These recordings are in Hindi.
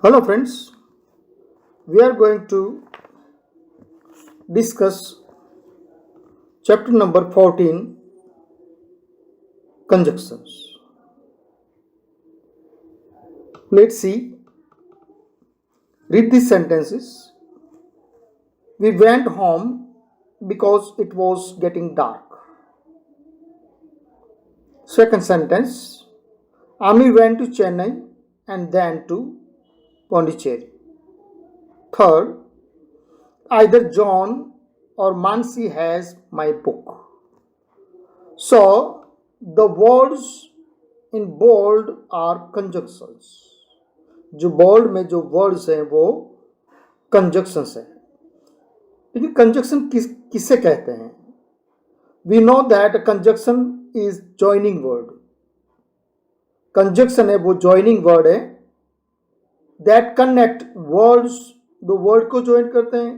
Hello friends, we are going to discuss chapter number 14, conjunctions. Let's see, read these sentences. We went home because it was getting dark. Second sentence, Ami went to Chennai and then to Pondicherry. Third, either John or Mansi has my book. So, the words in bold are conjunctions. जो बोल्ड में जो वर्ड्स हैं वो कंजक्शंस हैं. लेकिन कंजक्शन किससे कहते हैं? We know that conjunction is joining word. Conjunction है वो जॉइनिंग वर्ड है दैट कनेक्ट वर्ड्स. दो वर्ड को ज्वाइन करते हैं,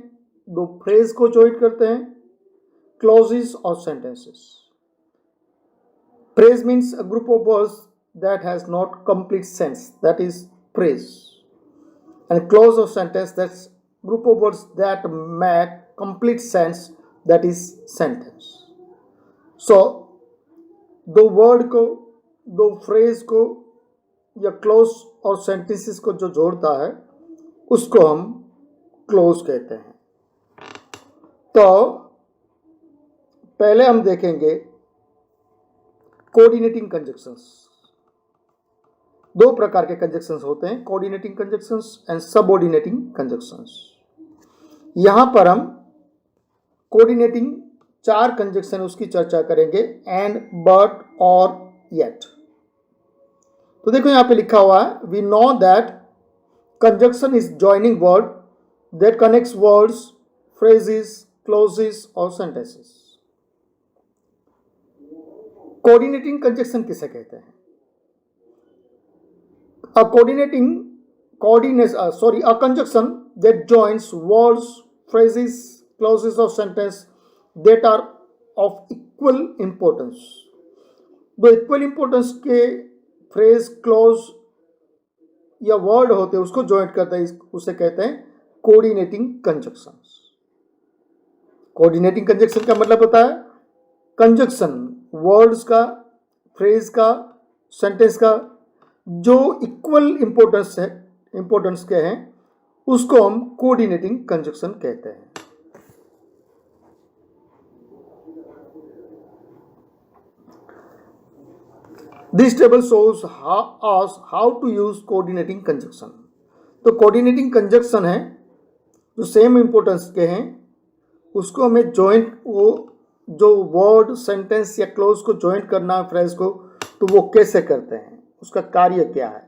दो फ्रेज को ज्वाइन करते हैं, क्लॉजेस और sentences. Phrase means a group of words that has not complete sense, that is phrase. And clause of sentence, that's group of words that make complete sense, that is sentence. So दो वर्ड को, दो फ्रेज को या क्लोज और सेंटेंसेस को जो जोड़ता है उसको हम क्लोज कहते हैं. तो पहले हम देखेंगे कोऑर्डिनेटिंग कंजक्शंस. दो प्रकार के कंजक्शंस होते हैं, coordinating conjunctions and subordinating conjunctions. यहां पर हम कोऑर्डिनेटिंग चार कंजक्शन उसकी चर्चा करेंगे, एंड, बट, और, येट. तो देखो यहां पे लिखा हुआ है, we know that conjunction is joining word that connects words, phrases, clauses और सेंटेंसेस. कोऑर्डिनेटिंग कंजक्शन किसे कहते हैं? A conjunction that joins words, phrases, clauses of sentence that are of equal importance. दो इक्वल इंपोर्टेंस के फ्रेज, क्लॉज या वर्ड होते हैं उसको ज्वाइन करता है, उसे कहते हैं कोऑर्डिनेटिंग कंजक्शंस. कोऑर्डिनेटिंग कंजक्शन का मतलब होता है कंजक्शन वर्ड्स का, फ्रेज का, सेंटेंस का जो इक्वल इंपोर्टेंस के हैं उसको हम कोऑर्डिनेटिंग कंजक्शन कहते हैं. This table shows how to use coordinating conjunction. तो कोऑर्डिनेटिंग कंजक्शन है जो सेम इंपोर्टेंस के हैं उसको हमें ज्वाइन, वो जो वर्ड, सेंटेंस या क्लोज को ज्वाइन करना है फ्रेज को, तो वो कैसे करते हैं, उसका कार्य क्या है.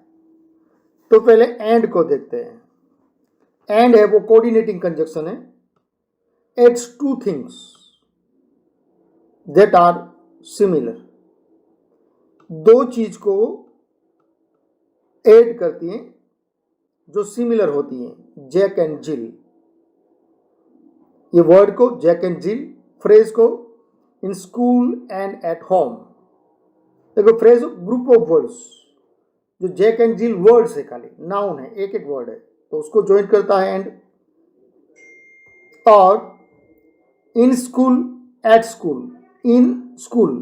तो पहले एंड को देखते हैं. एंड है वो कोऑर्डिनेटिंग कंजक्शन है. Adds two things that are similar. दो चीज को ऐड करती हैं जो सिमिलर होती हैं. जैक एंड जिल, ये वर्ड को जैक एंड जिल, फ्रेज को in school and at home. देखो फ्रेज ग्रुप ऑफ वर्ड्स, जो जैक एंड जिल वर्ड्स है, खाली नाउन है, एक एक वर्ड है, तो उसको ज्वाइन करता है एंड. और in school, at school, in school,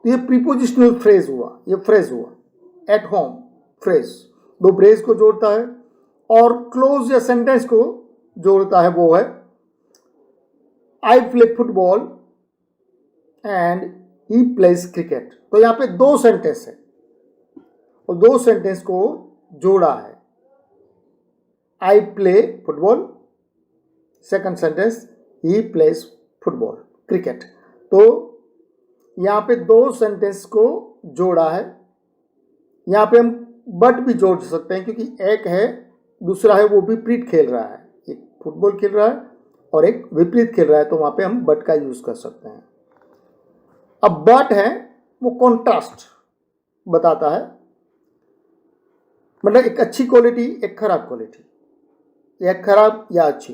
तो ये प्रीपोजिशनल फ्रेज हुआ, ये फ्रेज हुआ. एट होम फ्रेज, दो फ्रेज को जोड़ता है. और क्लोज या सेंटेंस को जोड़ता है, वो है I play football and he plays cricket. तो यहां पे दो सेंटेंस है और दो सेंटेंस को जोड़ा है. I play football, second sentence he plays football, cricket. तो यहां पे दो सेंटेंस को जोड़ा है. यहां पे हम बट भी जोड़ सकते हैं क्योंकि एक है, दूसरा है वो विपरीत खेल रहा है. एक फुटबॉल खेल रहा है और एक विपरीत खेल रहा है, तो वहां पे हम बट का यूज कर सकते हैं. अब बट है वो कॉन्ट्रास्ट बताता है, मतलब एक अच्छी क्वालिटी, एक खराब क्वालिटी, या खराब या अच्छी.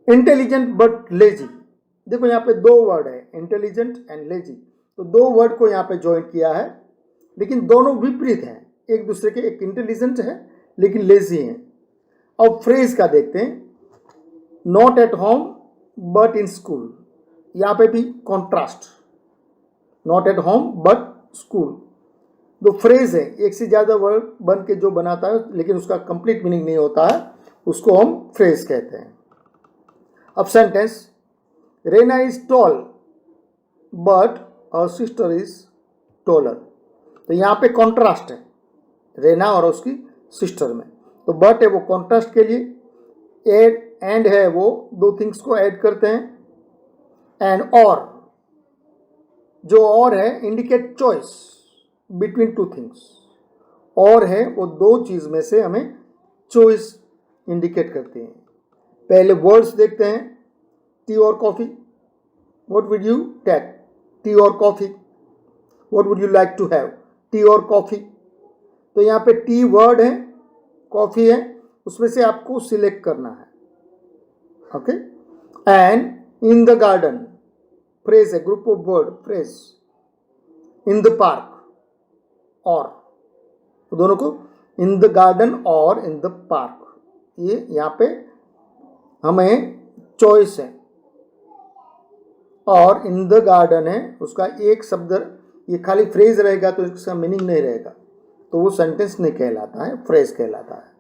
Intelligent but lazy. देखो यहाँ पे दो वर्ड है, इंटेलिजेंट एंड लेजी. तो दो वर्ड को यहाँ पे ज्वाइन किया है, लेकिन दोनों विपरीत हैं एक दूसरे के. एक इंटेलिजेंट है, लेकिन लेजी हैं। अब फ्रेज का देखते हैं, not at home but in school. यहाँ पे भी contrast, not at home but school. दो फ्रेज है, एक से ज़्यादा वर्ड बन के जो बनाता है लेकिन उसका कंप्लीट मीनिंग नहीं होता है, उसको हम फ्रेज कहते हैं। अब sentence, Rena is tall but her sister is taller. तो यहाँ पे कॉन्ट्रास्ट है रेना और उसकी सिस्टर में, तो बट है वो कॉन्ट्रास्ट के लिए, एड एंड है वो दो थिंग्स को ऐड करते हैं, एंड और, जो और है indicate choice between two things. और है वो दो चीज में से हमें चॉइस इंडिकेट करती हैं। पहले वर्ड्स देखते हैं, टी और coffee, what would you take, tea और coffee, what would you like to have, tea और कॉफी। तो यहाँ पे टी वर्ड है, कॉफी है, उसमें से आपको सिलेक्ट करना है, okay. And in the garden, phrase है, group of word phrase. In the park, और, तो दोनों को इन द गार्डन और इन द पार्क, ये यहाँ पे हमें चॉइस है। और इन द गार्डन है, उसका एक शब्द, ये खाली फ्रेज रहेगा तो इसका मीनिंग नहीं रहेगा, तो वो सेंटेंस नहीं कहलाता है, फ्रेज कहलाता है।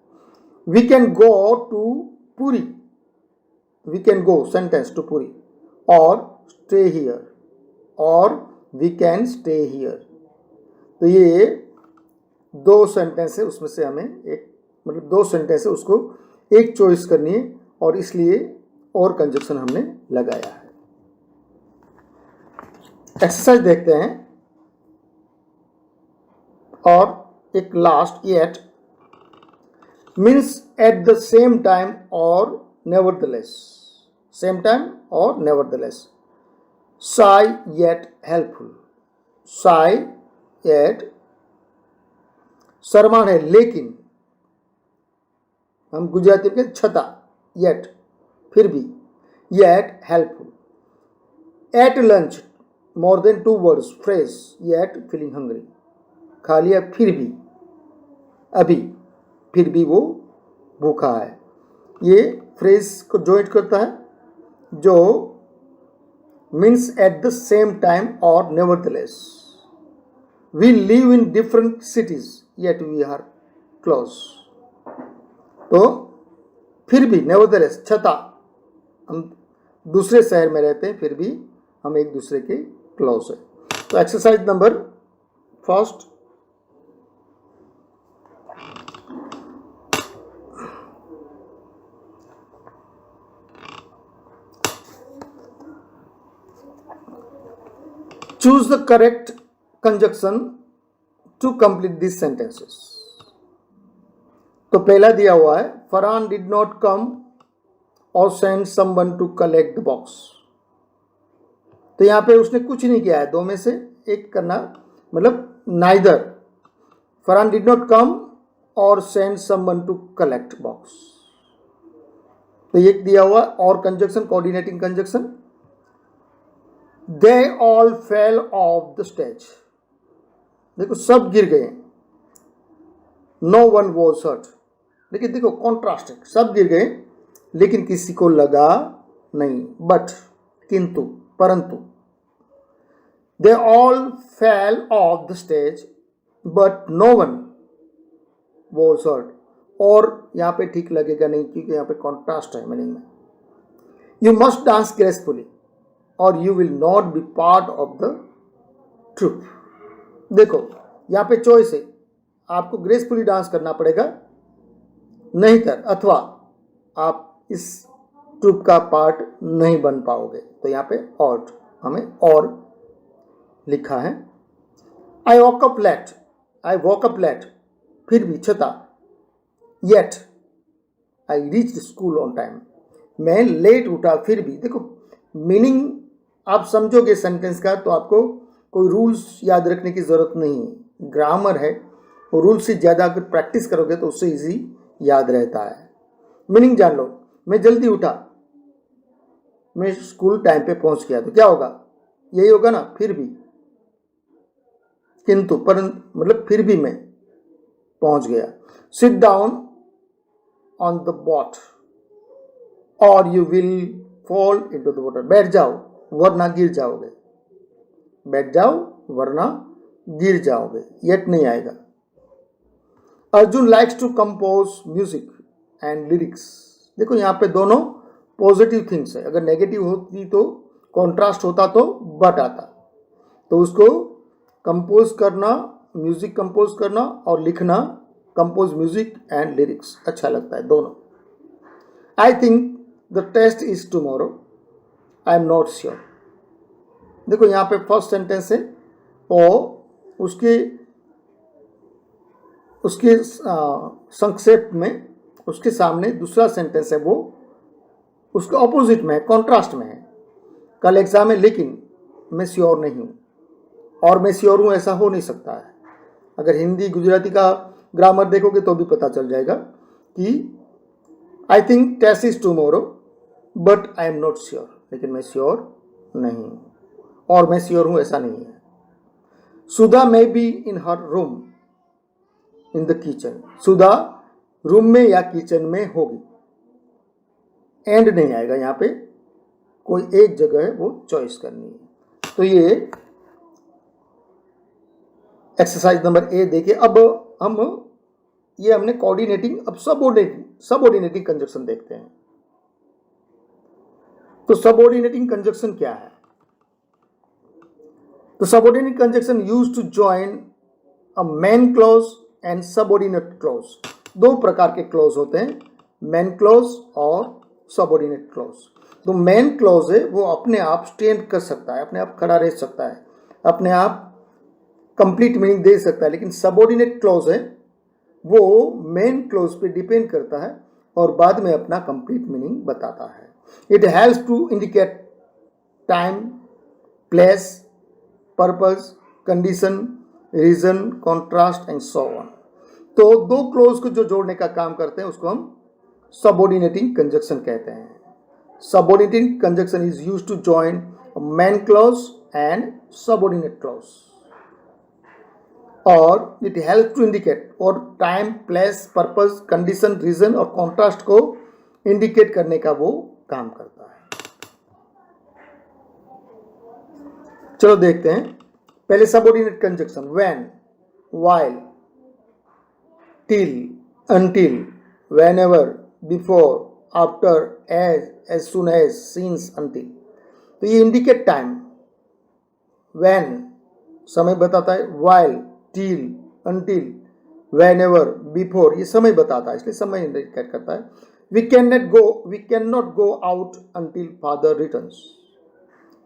We can go to Puri, we can go sentence to Puri, or stay here, or we can stay here. तो ये दो सेंटेंस है, उसमें से हमें एक, मतलब दो सेंटेंस है, उसको एक चॉइस करनी है, और इसलिए और कंजक्शन हमने लगाया है। एक्सरसाइज देखते हैं, और एक last, yet means at the same time और नेवरदलेस, सेम टाइम और nevertheless. Shy yet helpful, shy yet, शर्मान है लेकिन, हम गुजराती में छता, येट फिर भी, yet helpful. At lunch, more than 2 words, phrase, yet feeling hungry, खा लिया फिर भी, अभी, फिर भी वो भूखा है। ये फ्रेज को जॉइंट करता है, जो means at the same time और nevertheless. We live in different cities yet we are close. तो फिर भी, नेवरदलेस, छता, हम दूसरे शहर में रहते हैं, फिर भी हम एक दूसरे के क्लोज है। तो exercise number first, choose the correct conjunction to complete these sentences. तो पहला दिया हुआ है, Farhan did not come or send someone to collect the box। तो यहाँ पे उसने कुछ नहीं किया है, दो में से एक करना, मतलब neither, Farhan did not come or send someone to collect box। तो ये दिया हुआ और conjunction, coordinating conjunction, they all fell off the stage। देखो सब गिर गए, no one was hurt। लेकिन देखो कॉन्ट्रास्ट है, सब गिर गए लेकिन किसी को लगा नहीं, बट, किंतु, परंतु। they all fell off the stage but no one was hurt। और यहाँ पे ठीक लगेगा नहीं, क्योंकि यहाँ पे कॉन्ट्रास्ट है मीनिंग में। you must dance gracefully or you will not be part of the troupe. देखो यहाँ पे चॉइस है, आपको ग्रेसफुली डांस करना पड़ेगा, नहीं तर, अथवा आप इस ट्रूप का पार्ट नहीं बन पाओगे। तो यहाँ पे और, हमें और लिखा है। I woke up late, I woke up late, फिर भी, छता, yet I reach school on time, मैं लेट उठा फिर भी। देखो मीनिंग आप समझोगे सेंटेंस का, तो आपको कोई रूल्स याद रखने की ज़रूरत नहीं, ग्रामर है, और रूल्स से ज़्यादा अगर प्रैक्टिस करोगे तो उससे इजी याद रहता है। मीनिंग जान लो, मैं जल्दी उठा, मैं स्कूल टाइम पे पहुंच गया, तो क्या होगा, यही होगा ना, फिर भी, किंतु, पर, मतलब फिर भी मैं पहुंच गया। Sit down on the boat or you will fall into the water. बैठ जाओ वरना गिर जाओगे. बैठ जाओ वरना गिर जाओगे. Yet नहीं आएगा. Arjun likes to compose music and lyrics. देखो यहाँ पे दोनों पॉजिटिव थिंग्स है. अगर नेगेटिव होती तो कॉन्ट्रास्ट होता तो बट आता. तो उसको कंपोज करना, म्यूजिक कंपोज करना और लिखना, कंपोज म्यूजिक एंड लिरिक्स अच्छा लगता है दोनों. I think the test is tomorrow. I am not sure. देखो यहाँ पे फर्स्ट सेंटेंस है और उसके संक्षेप में उसके सामने दूसरा सेंटेंस है, वो उसके ऑपोजिट में है, कॉन्ट्रास्ट में है. कल एग्जाम है लेकिन मैं श्योर नहीं हूँ और मैं श्योर हूँ ऐसा हो नहीं सकता है. अगर हिंदी गुजराती का ग्रामर देखोगे तो भी पता चल जाएगा कि I think test is tomorrow but I am not sure. लेकिन मैं श्योर नहीं हूँ और मैं श्योर हूँ ऐसा नहीं है. Sudha may be in her room in the kitchen. Sudha room में या किचन में होगी. एंड नहीं आएगा यहाँ पे, कोई एक जगह है वो चॉइस करनी है. तो ये एक्सरसाइज नंबर ए देखिए. अब हमने कोऑर्डिनेटिंग, अब सबऑर्डिनेटिंग कंजक्शन देखते हैं. तो सबऑर्डिनेटिंग कंजक्शन क्या है? तो subordinating conjunction used to join a main clause and subordinate clause. दो प्रकार के क्लॉज होते हैं, मेन क्लॉज और सबऑर्डिनेट क्लॉज. तो मेन क्लॉज है वो अपने आप स्टैंड कर सकता है, अपने आप खड़ा रह सकता है, अपने आप कंप्लीट मीनिंग दे सकता है. लेकिन सबऑर्डिनेट क्लॉज है वो मेन क्लॉज पे डिपेंड करता है और बाद में अपना कंप्लीट मीनिंग बताता है. It helps to indicate time, place, purpose, condition, reason, contrast and so on. तो दो क्लॉज को जो जोड़ने का काम करते हैं उसको हम सबऑर्डिनेटिंग कंजक्शन कहते हैं. Subordinating conjunction is used to join main clause and subordinate clause. और इट हेल्प टू इंडिकेट, और time, place, purpose, condition, reason और कॉन्ट्रास्ट को इंडिकेट करने का वो काम करता है. चलो देखते हैं. पहले subordinate conjunction. When, while, till, until, whenever, before, after, as soon as, since, until. तो ये इंडिकेट टाइम. व्हेन समय बताता है, while, till, until, whenever, before ये समय बताता है, इसलिए समय इंडिकेट करता है. We can not go out until father returns.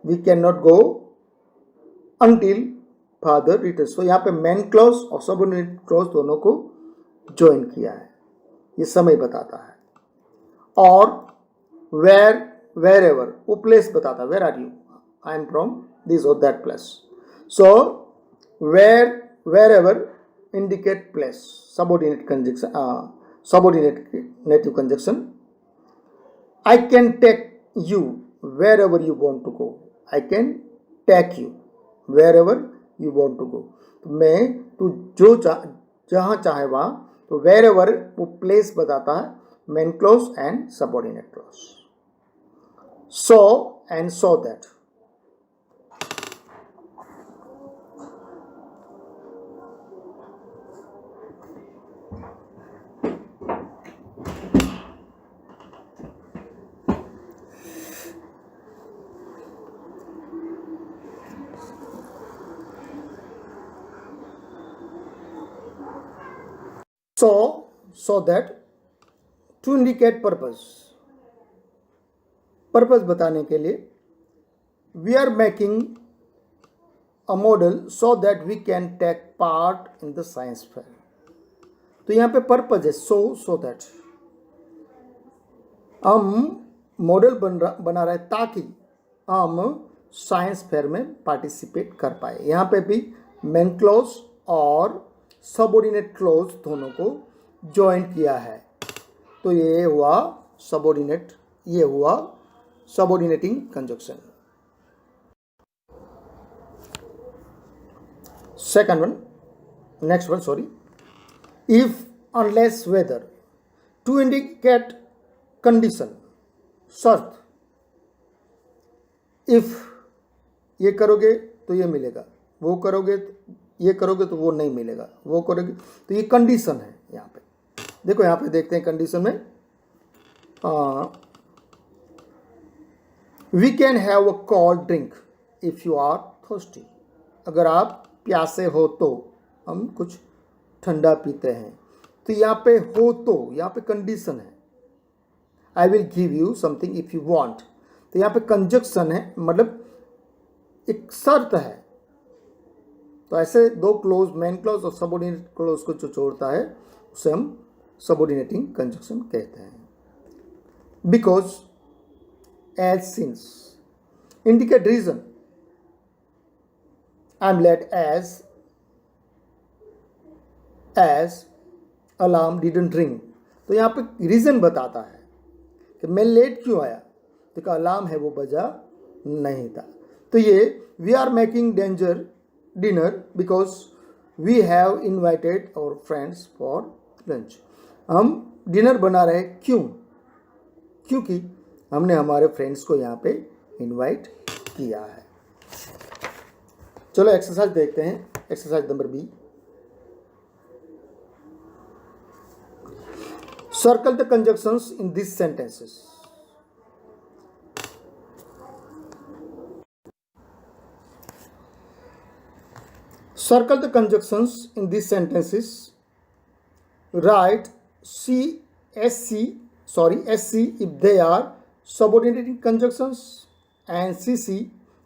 We can not go until father returns. तो यहाँ पे मेन क्लॉज और सबऑर्डिनेट क्लॉज दोनों को ज्वाइन किया है, ये समय बताता है. और वेर एवर वो प्लेस बताता है. Where are you? I am from this or that place. So wherever indicate place. Subordinate conjunction, subordinative conjunction. I can take you wherever you want to go. I can take you wherever you want to go. तू जो जहाँ चाहे वहाँ. तो वेर एवर वो प्लेस बताता है, main clause and subordinate clause. So and so that. So that to indicate purpose. Purpose बताने के लिए we are making a model so that we can take part in the science fair. तो यहाँ पे पर्पस है so that. हम मॉडल बना रहे ताकि हम साइंस फेयर में पार्टिसिपेट कर पाए. यहाँ पे भी मेन क्लॉज और सबऑर्डिनेट क्लॉज दोनों को ज्वाइन किया है. तो ये हुआ सबऑर्डिनेट, ये हुआ subordinating conjunction. Second one, next one, sorry. If, unless, whether. To indicate condition, शर्त, इफ ये करोगे तो ये मिलेगा, वो करोगे तो ये करोगे तो वो नहीं मिलेगा, वो करोगे तो ये कंडीशन है। यहाँ पे देखो, यहाँ पे देखते हैं कंडीशन में, we can have a cold drink if you are thirsty, अगर आप प्यासे हो तो हम कुछ ठंडा पीते हैं। तो यहाँ पे हो तो, यहाँ पे कंडीशन है, I will give you something if you want, तो यहाँ पे कंजक्शन है, मतलब एक शर्त है। तो ऐसे दो क्लोज, मेन क्लोज और सबऑर्डिनेट क्लोज को जो जोड़ता है उसे हम सबऑर्डिनेटिंग कंजक्शन कहते हैं। Because, as, since, indicate reason, I am late as alarm didn't ring, तो यहाँ पे रीजन बताता है कि मैं लेट क्यों आया, तो अलार्म है वो बजा नहीं था। तो ये we are making danger dinner because we have invited our friends for lunch, हम डिनर बना रहे क्यों, क्योंकि हमने हमारे फ्रेंड्स को यहाँ पे इनवाइट किया है। चलो एक्सरसाइज देखते हैं, exercise number B. Circle the conjunctions in this sentences. Circle the conjunctions in these sentences. Write SC if they are subordinating conjunctions and CC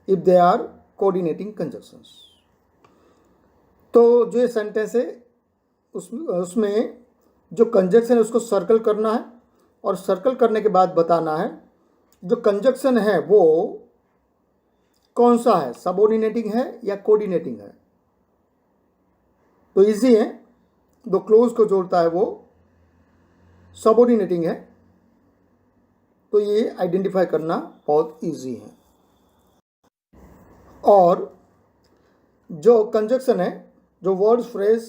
if they are coordinating conjunctions. तो जो ये सेंटेंस है उसमें जो कंजक्शन है उसको सर्कल करना है, और सर्कल करने के बाद बताना है जो कंजक्शन है वो कौन सा है, सबऑर्डिनेटिंग है या कोऑर्डिनेटिंग है। तो इजी है, दो क्लोज को जोड़ता है वो सबऑर्डिनेटिंग है, तो ये आइडेंटिफाई करना बहुत इजी है। और जो कंजक्शन है, जो वर्ड, फ्रेज,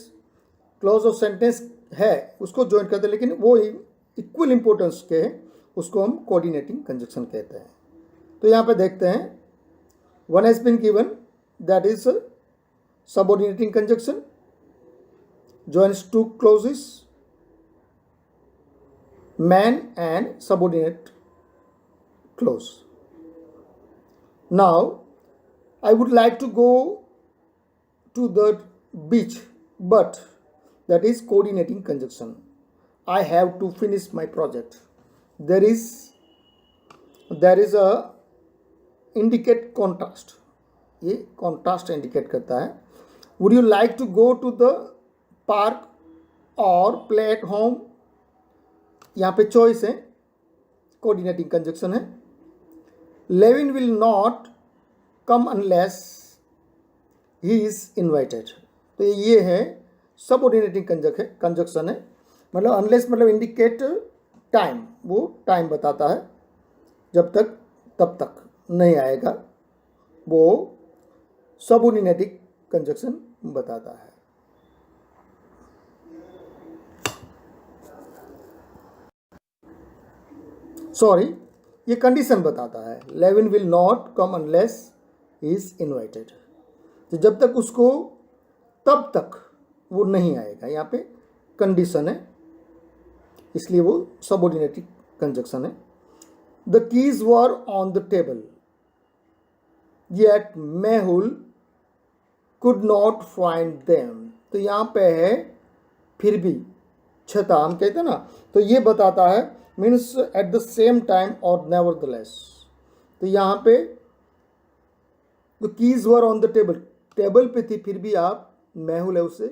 क्लोज और सेंटेंस है उसको ज्वाइन करते हैं, लेकिन वो इक्वल इंपॉर्टेंस के हैं, उसको हम कोऑर्डिनेटिंग कंजक्शन कहते हैं। तो यहाँ पे देखते हैं, one has been given, that is subordinating conjunction, joins two clauses, man and subordinate clause. Now, I would like to go to the beach, but that is coordinating conjunction. I have to finish my project. There is a indicate contrast. ये contrast indicate करता है. Would you like to go to the park or play at home, यहाँ पे चॉइस है, कोऑर्डिनेटिंग कंजक्शन है। Levin will not come unless he is invited, तो ये है सबऑर्डिनेटिंग कंजक्शन है, मतलब अनलेस मतलब इंडिकेट टाइम, वो टाइम बताता है, जब तक तब तक नहीं आएगा, वो सबऑर्डिनेटिंग कंजक्शन बताता है। सॉरी, ये कंडीशन बताता है, Levin will not come unless he is invited, तो जब तक उसको तब तक वो नहीं आएगा, यहाँ पे कंडीशन है, इसलिए वो सबऑर्डिनेटिंग कंजक्शन है। The keys were on the table yet Mehul could not find them, तो यहाँ पे है फिर भी, छता हम कहते हैं ना, तो ये बताता है means at the same time और नेवरदलेस, तो यहाँ पे the keys were on the table, table पे थी फिर भी आप मेहुल है उसे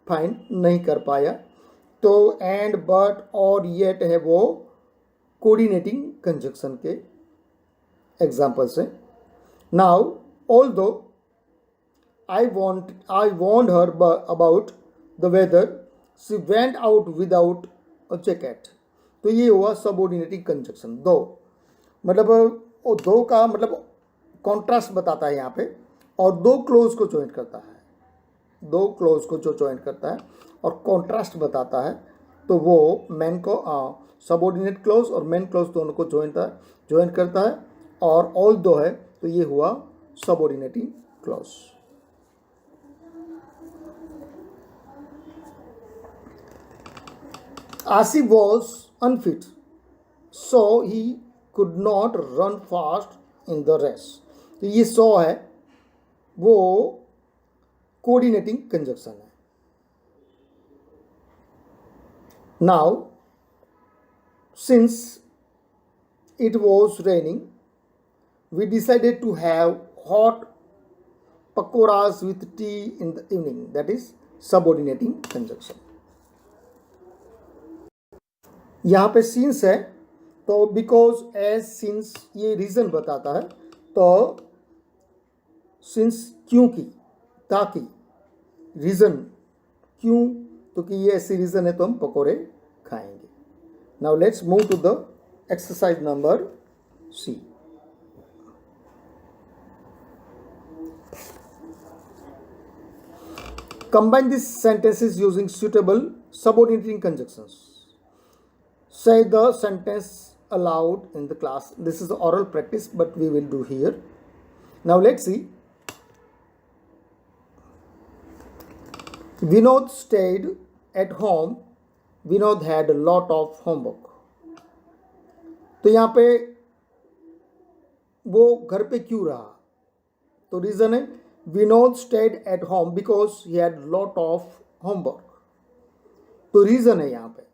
फाइंड नहीं कर पाया, तो एंड, बट और येट है वो कोऑर्डिनेटिंग कंजक्शन के एग्जाम्पल्स हैं। Now although I warned her about the weather, she went out without a jacket, तो ये हुआ सबऑर्डिनेटिंग कंजक्शन। दो मतलब दो का मतलब कॉन्ट्रास्ट बताता है यहाँ पे, और दो क्लोज को ज्वाइन करता है, दो क्लोज को जो ज्वाइन करता है और कॉन्ट्रास्ट बताता है, तो वो मैन को सबऑर्डिनेट क्लॉज और मेन क्लॉज दोनों को ज्वाइन करता है, और ऑल दो है तो ये हुआ subordinating clause. Asif was unfit, so he could not run fast in the race. तो ये सो है वो कोऑर्डिनेटिंग कंजक्शन है. Now, since it was raining, we decided to have hot pakoras with tea in the evening. That is subordinating conjunction. यहाँ पे सिंस है तो बिकॉज एज सिंस ये रीज़न बताता है. तो सिंस क्योंकि, ताकि, रीज़न क्यों, तो कि ये ऐसी रीज़न है तो हम पकोड़े खाएंगे. Now let's move to the exercise number C. Combine these sentences using suitable subordinating conjunctions. Say the sentence aloud in the class. This is the oral practice, but we will do here. Now let's see. Vinod stayed at home. Vinod had a lot of homework. तो यहाँ पे वो घर पे क्यों रहा, तो रीज़न है Vinod stayed at home because he had lot of homework. तो रीज़न है यहाँ पे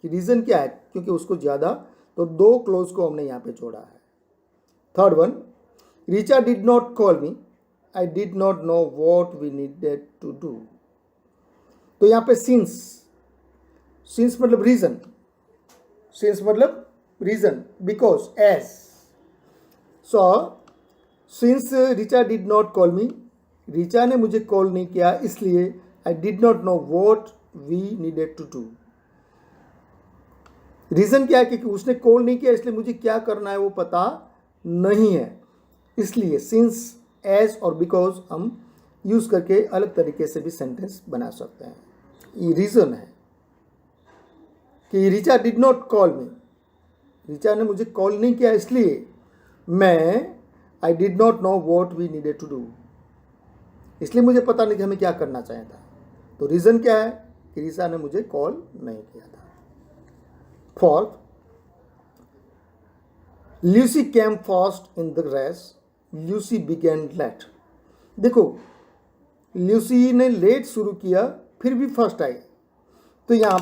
कि रीज़न क्या है, क्योंकि उसको ज़्यादा, तो दो क्लोज को हमने यहाँ पे जोड़ा है. Third one, Richa did not call me, I did not know what we needed to do. तो यहाँ पे सिंस मतलब रीज़न, सिंस मतलब reason, because as. So since Richa did not call me, Richa ने मुझे कॉल नहीं किया इसलिए I did not know what we needed to do. Reason क्या है कि उसने कॉल नहीं किया इसलिए मुझे क्या करना है वो पता नहीं है. इसलिए सिंस, एज और बिकॉज हम यूज़ करके अलग तरीके से भी सेंटेंस बना सकते हैं. ये रीज़न है कि Richa did not call me, Richa ने मुझे कॉल नहीं किया इसलिए मैं I did not know what we needed to do, इसलिए मुझे पता नहीं कि हमें क्या करना चाहिए था. तो रीज़न क्या है कि रिचा ने मुझे कॉल नहीं किया था. Fourth, Lucy came first in the race. Lucy began late. देखो ल्यूसी ने लेट शुरू किया फिर भी फर्स्ट आई. तो यहाँ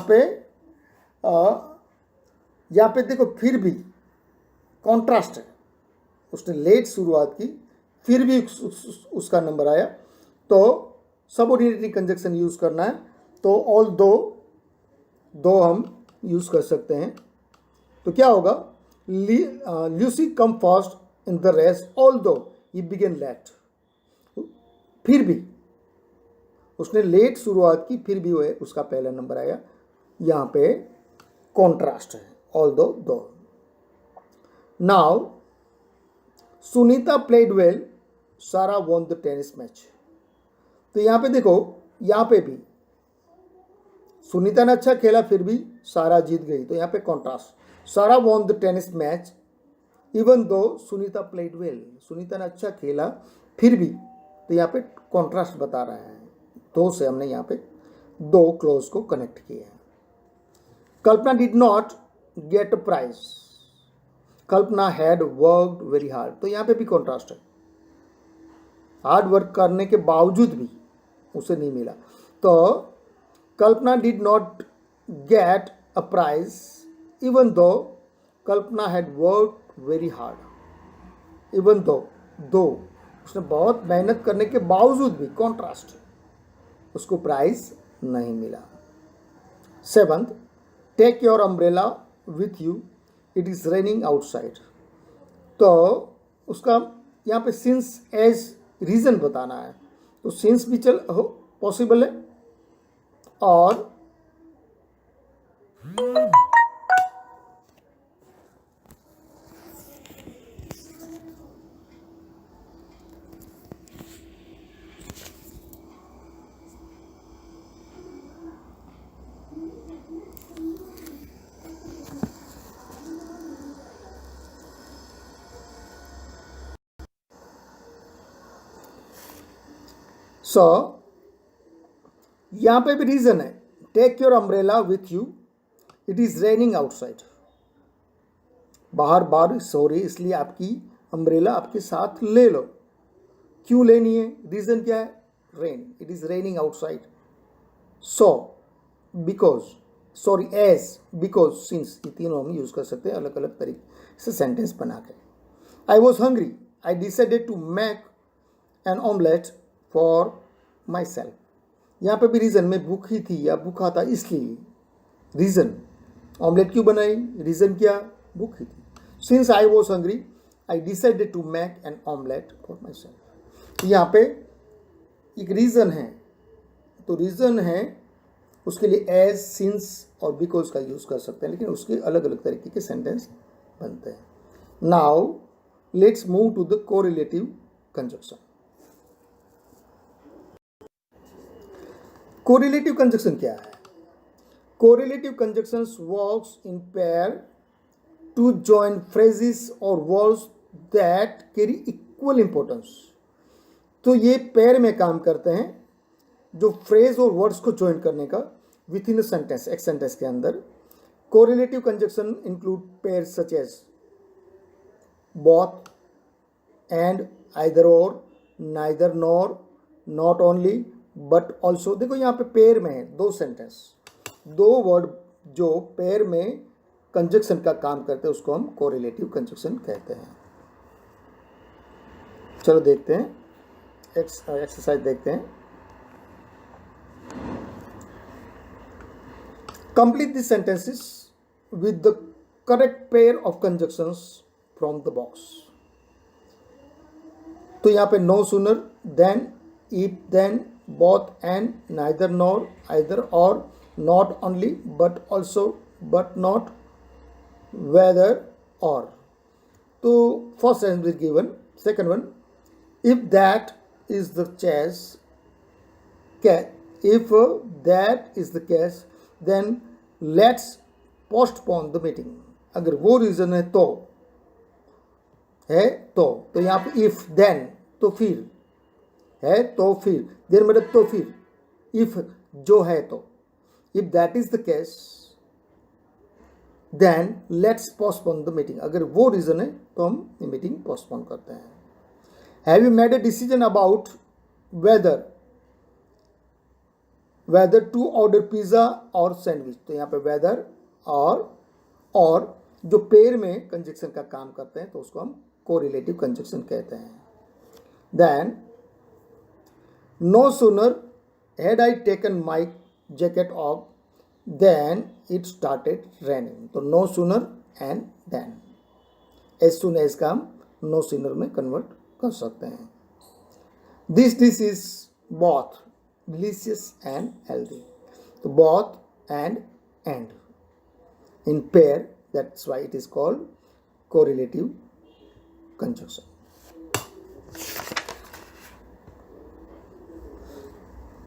पे देखो फिर भी कॉन्ट्रास्ट है. उसने लेट शुरुआत की फिर भी उसका नंबर आया. तो सबऑर्डिनेटिंग कंजक्शन यूज़ करना है. तो ऑल दो हम यूज़ कर सकते हैं. तो क्या होगा, Lucy come first in the race although he begin late. फिर भी उसने लेट शुरुआत की फिर भी वो उसका पहला नंबर आया. यहाँ पे कॉन्ट्रास्ट है, ऑल दो. नाउ सुनीता प्लेड वेल, सारा वॉन द टेनिस मैच. तो यहाँ पे देखो, यहाँ पे भी सुनीता ने अच्छा खेला फिर भी सारा जीत गई. तो यहाँ पे कॉन्ट्रास्ट, सारा won the tennis match even though Sunita played well, Sunita ने अच्छा खेला फिर भी. तो यहाँ पे कॉन्ट्रास्ट बता रहा है. दो से हमने यहाँ पे दो क्लोज को कनेक्ट किए हैं. Kalpana did not get a prize, Kalpana had worked very hard. तो यहाँ पे भी कॉन्ट्रास्ट है, हार्ड वर्क करने के बावजूद भी उसे नहीं मिला. तो Kalpana did not get a prize even though Kalpana had worked very hard. Even though उसने बहुत मेहनत करने के बावजूद भी, कॉन्ट्रास्ट, उसको प्राइज नहीं मिला. Seventh, take your umbrella with you, it is raining outside. तो उसका यहाँ पे सिंस एज रीज़न बताना है. तो सिंस भी पॉसिबल है और सो यहाँ पे भी रीजन है, take your umbrella with you, it is raining outside, बाहर बारिश हो रही इसलिए आपकी अम्ब्रेला आपके साथ ले लो। क्यों लेनी है, रीजन क्या है, rain, it is raining outside. So because, sorry as, because, since, ये तीनों हम यूज कर सकते हैं अलग अलग तरीके से सेंटेंस बना के। I was hungry, I decided to make an omelette for myself, यहाँ पे भी रीजन, मैं भूखी थी या भूखा था इसलिए, रीजन, ऑमलेट क्यों बनाई, रीजन क्या, भूखी थी। Since I was hungry I decided to make an omelette for myself, यहाँ पे एक रीजन है, तो रीजन है उसके लिए एज, सिंस और बिकॉज का यूज कर सकते हैं, लेकिन उसके अलग अलग तरीके के सेंटेंस बनते हैं। Now let's move to the correlative conjunction. Correlative conjunction क्या है, correlative conjunctions works in pair to join phrases और words that carry equal importance, तो ये पेयर में काम करते हैं, जो फ्रेज और वर्ड्स को ज्वाइन करने का विथ इन अ सेंटेंस, एक सेंटेंस के अंदर। Correlative conjunction include pair such as both, and, either or, neither nor, not only but also. देखो यहाँ पे पेयर में है दो सेंटेंस, दो वर्ड जो पेयर में कंजक्शन का काम करते हैं उसको हम कोरिलेटिव कंजक्शन कहते हैं। चलो देखते हैं, एक्सरसाइज देखते हैं। Complete the sentences with the correct pair of conjunctions from the box. तो यहाँ पे no sooner, than, if, then, both, and, neither nor, either or, not only but also, but not, whether or। तो first sentence is given, second one, if that is the case, if that is the case then let's postpone the meeting। अगर वो रीजन है तो यहाँ पे if then, तो फिर है, तो फिर, देर मतलब तो फिर, इफ जो है तो, if that is the case then let's postpone the meeting, अगर वो रीजन है तो हम मीटिंग पोस्टपोन करते हैं। Have you made a decision about whether to order pizza और सैंडविच, तो यहाँ पे वेदर और जो पेयर में कंजक्शन का काम करते हैं तो उसको हम कोरिलेटिव कंजक्शन कहते हैं। Then no sooner had I taken my jacket off than it started raining, तो no sooner and then, as soon as का हम no sooner में कन्वर्ट कर सकते हैं। This dish is both delicious and healthy, तो both and in pair, that's why it is called correlative conjunction।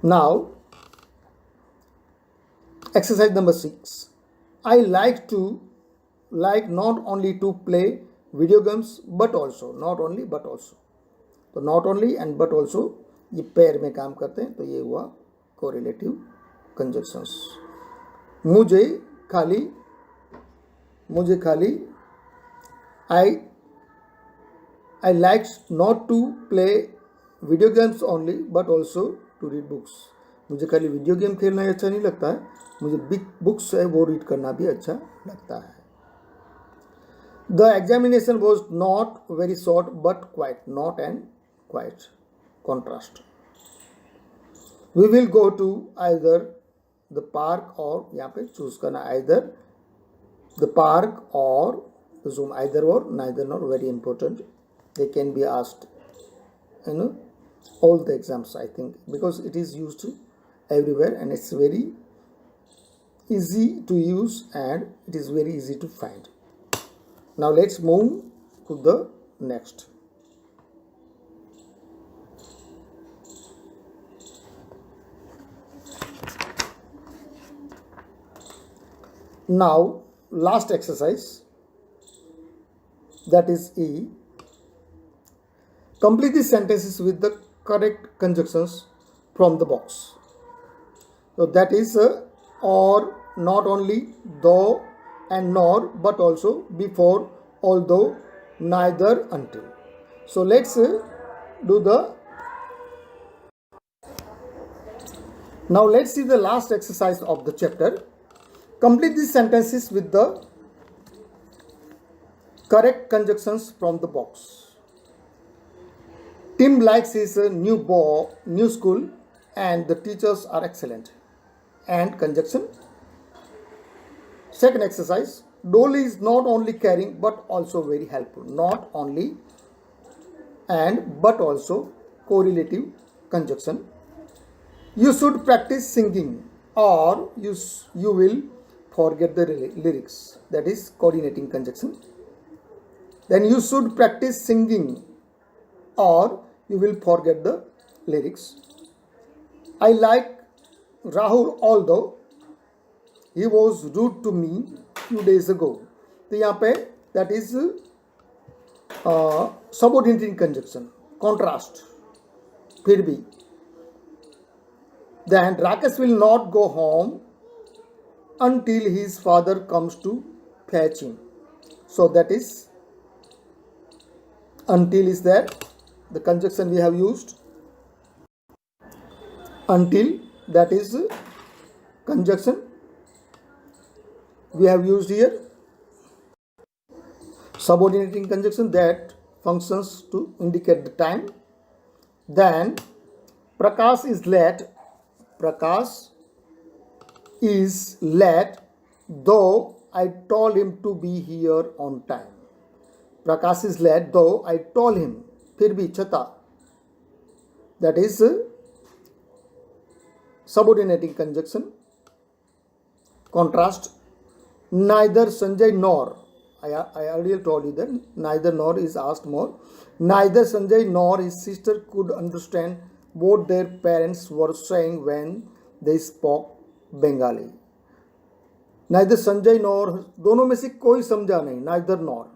Now, exercise number 6. I like not only to play video games but also, not only but also, तो not only and but also ये पेयर में काम करते हैं, तो ये हुआ कोरिलेटिव कंजक्शंस। मुझे खाली I like not to play video games only but also to read books, मुझे खाली वीडियो गेम खेलना ही अच्छा नहीं लगता है, मुझे बिग बुक्स है वो रीड करना भी अच्छा लगता है। The examination was not very short but quite, not and quite contrast. We will go to either the park, और यहाँ पे चूज करना either the park or zoo, either or, neither nor, very important, they can be asked all the exams, I think, because it is used everywhere and it's very easy to use and it is very easy to find. Now let's move to the next. Now, last exercise, that is E. Complete the sentences with the correct conjunctions from the box. So that is or, not only, though and nor, but also before, although, neither, until. So let's now let's see the last exercise of the chapter. Complete these sentences with the correct conjunctions from the box. Tim likes his new school and the teachers are excellent. And conjunction. Second exercise. Dolly is not only caring but also very helpful. Not only and but also, correlative conjunction. You should practice singing or you will forget the lyrics. That is coordinating conjunction. Then you should practice singing or you will forget the lyrics. I like Rahul although he was rude to me few days ago. तो यहाँ पे that is subordinating conjunction, contrast. फिर भी. Then Rakesh will not go home until his father comes to fetch him. So that is until is there. The conjunction we have used. Until, that is conjunction we have used here. Subordinating conjunction that functions to indicate the time. Then Prakash is late. Prakash is late though I told him to be here on time. Prakash is late though I told him. फिर भी छता. That is subordinating conjunction. Contrast. Neither Sanjay nor. I earlier told you that neither nor is asked more. Neither Sanjay nor his sister could understand what their parents were saying when they spoke Bengali. Neither Sanjay nor, दोनों में से कोई समझा नहीं. Neither nor.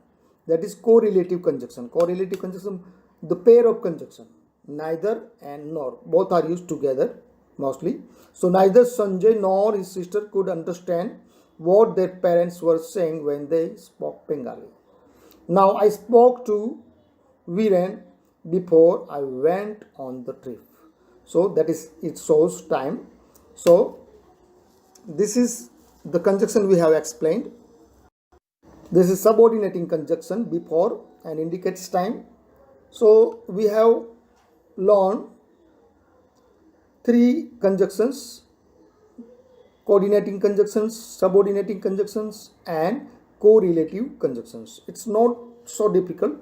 That is correlative conjunction. Correlative conjunction, the pair of conjunction. Neither and nor. Both are used together mostly. So neither Sanjay nor his sister could understand what their parents were saying when they spoke Bengali. Now I spoke to Viren before I went on the trip. So that is, it shows time. So this is the conjunction we have explained. This is subordinating conjunction before and indicates time. So we have learned three conjunctions: coordinating conjunctions, subordinating conjunctions, and correlative conjunctions. It's not so difficult,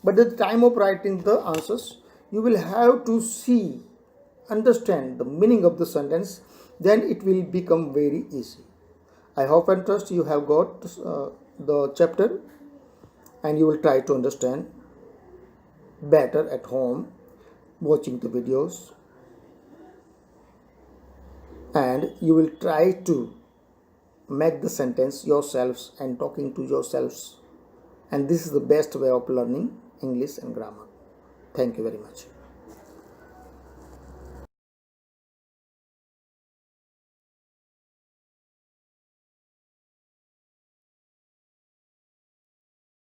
but at the time of writing the answers, you will have to see, understand the meaning of the sentence, then it will become very easy. I hope and trust you have got the chapter and you will try to understand better at home, watching the videos, and you will try to make the sentence yourselves and talking to yourselves, and this is the best way of learning English and grammar. Thank you very much.